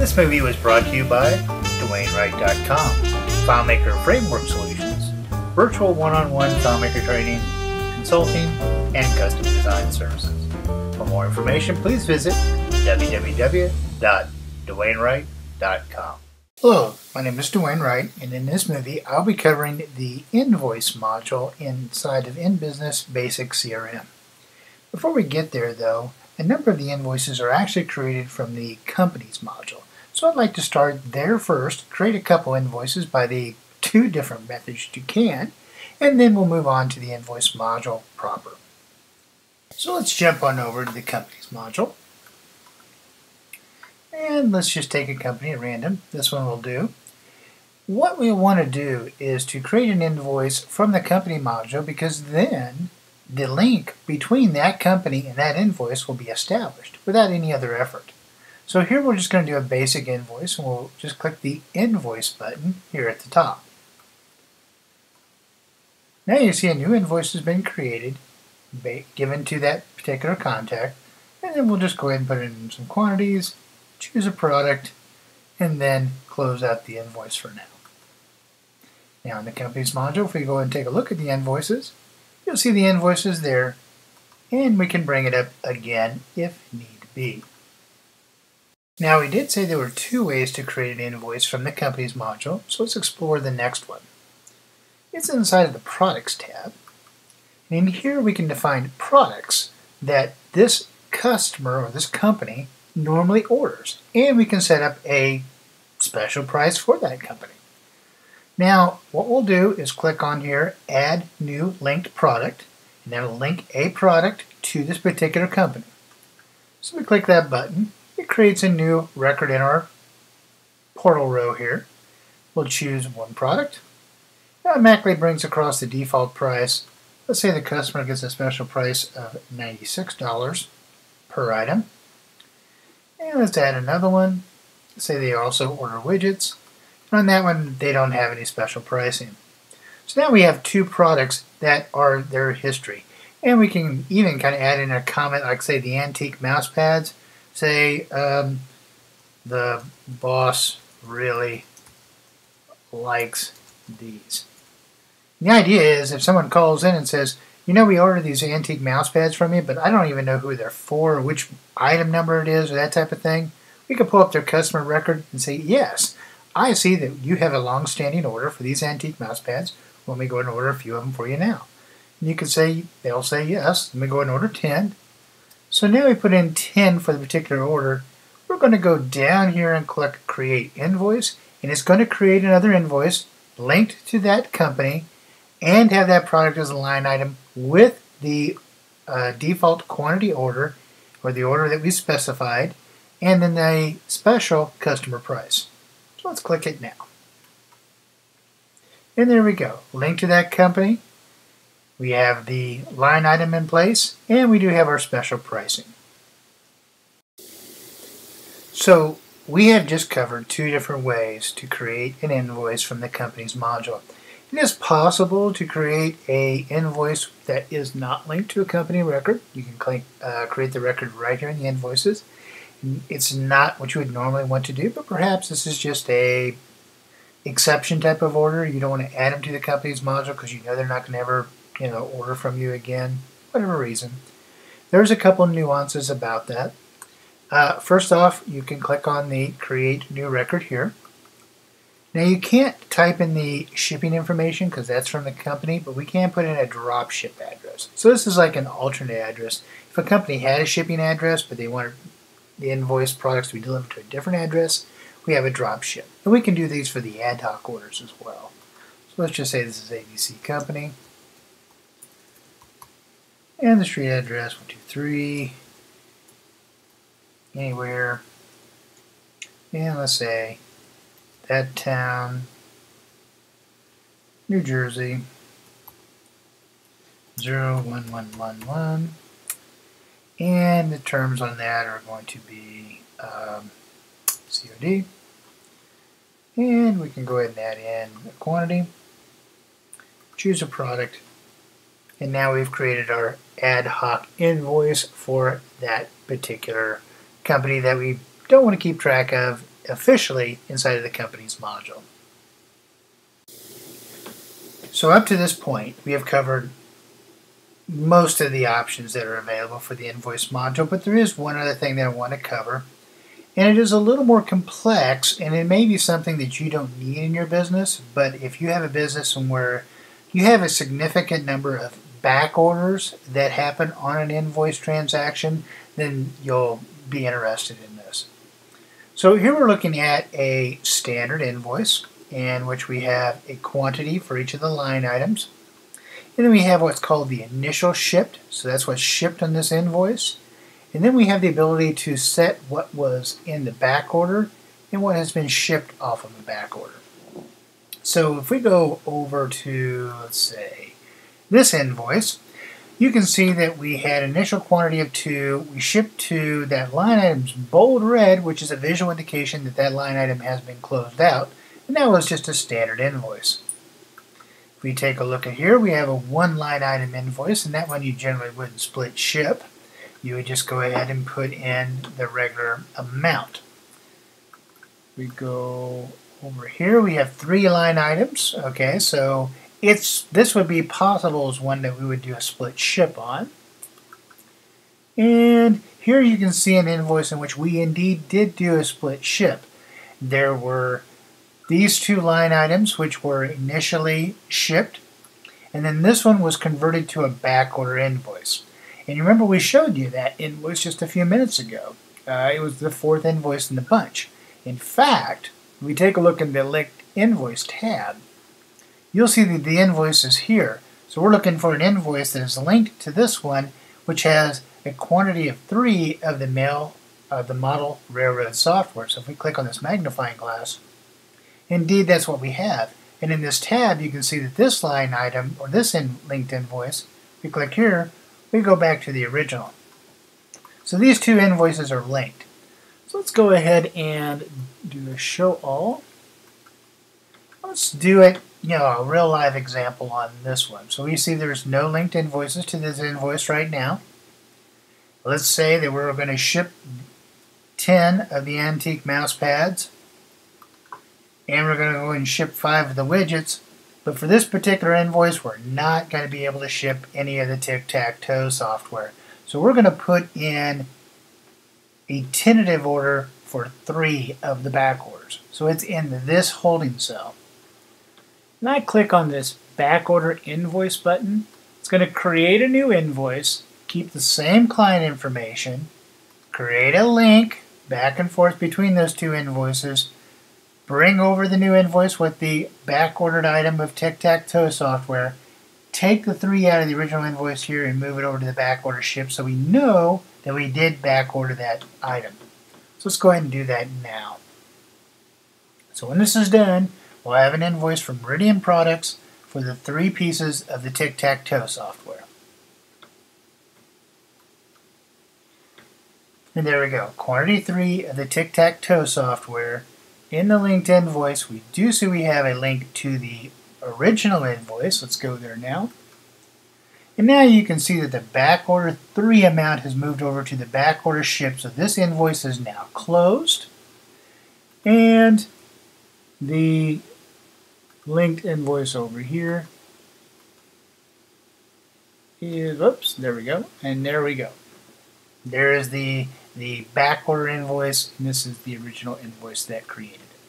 This movie was brought to you by DwayneWright.com, FileMaker Framework Solutions, virtual one-on-one FileMaker training, consulting, and custom design services. For more information, please visit www.DwayneWright.com. Hello, my name is Dwayne Wright, and in this movie I'll be covering the Invoice module inside of InBizness Basic CRM. Before we get there though, a number of the invoices are actually created from the Companies module. So I'd like to start there first, create a couple invoices by the two different methods you can, and then we'll move on to the Invoice module proper. So let's jump on over to the Companies module. And let's just take a company at random. This one will do. What we want to do is to create an invoice from the company module, because then the link between that company and that invoice will be established without any other effort. So here we're just going to do a basic invoice, and we'll just click the Invoice button here at the top. Now you see a new invoice has been created, given to that particular contact, and then we'll just go ahead and put in some quantities, choose a product, and then close out the invoice for now. Now in the Companies module, if we go and take a look at the invoices, you'll see the invoices there, and we can bring it up again if need be. Now we did say there were two ways to create an invoice from the Companies module, so let's explore the next one. It's inside of the Products tab, and in here we can define products that this customer or this company normally orders, and we can set up a special price for that company. Now what we'll do is click on here, add new linked product, and that'll link a product to this particular company. So we click that button, it creates a new record in our portal row here. We'll choose one product. It automatically brings across the default price. Let's say the customer gets a special price of $96 per item. And let's add another one. Say they also order widgets. And on that one, they don't have any special pricing. So now we have two products that are their history. And we can even kind of add in a comment like, say, the antique mouse pads. Say, the boss really likes these. The idea is if someone calls in and says, you know, we ordered these antique mouse pads from you, but I don't even know who they're for or which item number it is or that type of thing, we can pull up their customer record and say, yes, I see that you have a long-standing order for these antique mouse pads. Let me go ahead and order a few of them for you now. And you can say, they'll say yes, let me go ahead and order 10. So now we put in 10 for the particular order. We're going to go down here and click Create Invoice, and it's going to create another invoice linked to that company and have that product as a line item with the default quantity order, or the order that we specified, and then the special customer price. So let's click it now. And there we go. Link to that company. We have the line item in place, and we do have our special pricing. So we have just covered two different ways to create an invoice from the Companies module. It is possible to create an invoice that is not linked to a company record. You can create the record right here in the invoices. It's not what you would normally want to do, but perhaps this is just a exception type of order. You don't want to add them to the Companies module because you know they're not going to ever order from you again, whatever reason. There's a couple nuances about that. First off, you can click on the Create New Record here. Now you can't type in the shipping information because that's from the company, but we can put in a drop ship address. So this is like an alternate address. If a company had a shipping address, but they wanted the invoice products to be delivered to a different address, we have a drop ship. And we can do these for the ad hoc orders as well. So let's just say this is ABC Company. And the street address, 123, anywhere. And let's say that town, New Jersey, 01111. And the terms on that are going to be COD. And we can go ahead and add in a quantity, choose a product, and now we've created our ad hoc invoice for that particular company that we don't want to keep track of officially inside of the company's module. So up to this point, we have covered most of the options that are available for the invoice module, but there is one other thing that I want to cover, and it is a little more complex, and it may be something that you don't need in your business, but if you have a business where you have a significant number of back orders that happen on an invoice transaction, then you'll be interested in this. So here we're looking at a standard invoice in which we have a quantity for each of the line items. And then we have what's called the initial shipped, so that's what's shipped on this invoice. And then we have the ability to set what was in the back order and what has been shipped off of the back order. So if we go over to, let's say, this invoice, you can see that we had initial quantity of 2, we shipped 2, that line item's bold red, which is a visual indication that that line item has been closed out, and that was just a standard invoice. If we take a look at here, we have a 1 line item invoice, and that one you generally wouldn't split ship. You would just go ahead and put in the regular amount. We go over here, we have 3 line items. Okay, so this would be possible as one that we would do a split ship on. And here you can see an invoice in which we indeed did do a split ship. There were these 2 line items which were initially shipped, and then this one was converted to a back order invoice. And you remember we showed you that invoice just a few minutes ago. It was the 4th invoice in the bunch. In fact, if we take a look in the linked invoice tab, you'll see that the invoice is here. So we're looking for an invoice that is linked to this one, which has a quantity of 3 of the model railroad software. So if we click on this magnifying glass, indeed that's what we have. And in this tab you can see that this line item, or this linked invoice, if we click here, we go back to the original. So these 2 invoices are linked. So let's go ahead and do a show all. Let's do it, a real live example on this one. So we see there's no linked invoices to this invoice right now. Let's say that we're going to ship 10 of the antique mouse pads, and we're going to go and ship 5 of the widgets. But for this particular invoice, we're not going to be able to ship any of the tic-tac-toe software. So we're going to put in a tentative order for 3 of the back orders. So it's in this holding cell. And I click on this back order invoice button. It's going to create a new invoice, keep the same client information, create a link back and forth between those 2 invoices, bring over the new invoice with the back-ordered item of tic-tac-toe software, take the 3 out of the original invoice here and move it over to the back order ship so we know that we did back order that item. So let's go ahead and do that now. So when this is done, we'll have an invoice from Meridian Products for the 3 pieces of the tic-tac-toe software. And there we go, quantity 3 of the tic-tac-toe software. In the linked invoice, we do see we have a link to the original invoice. Let's go there now. And now you can see that the back order 3 amount has moved over to the back order ship, so this invoice is now closed. And the linked invoice over here is, oops, there we go, and there we go. There is the back order invoice, and this is the original invoice that created it.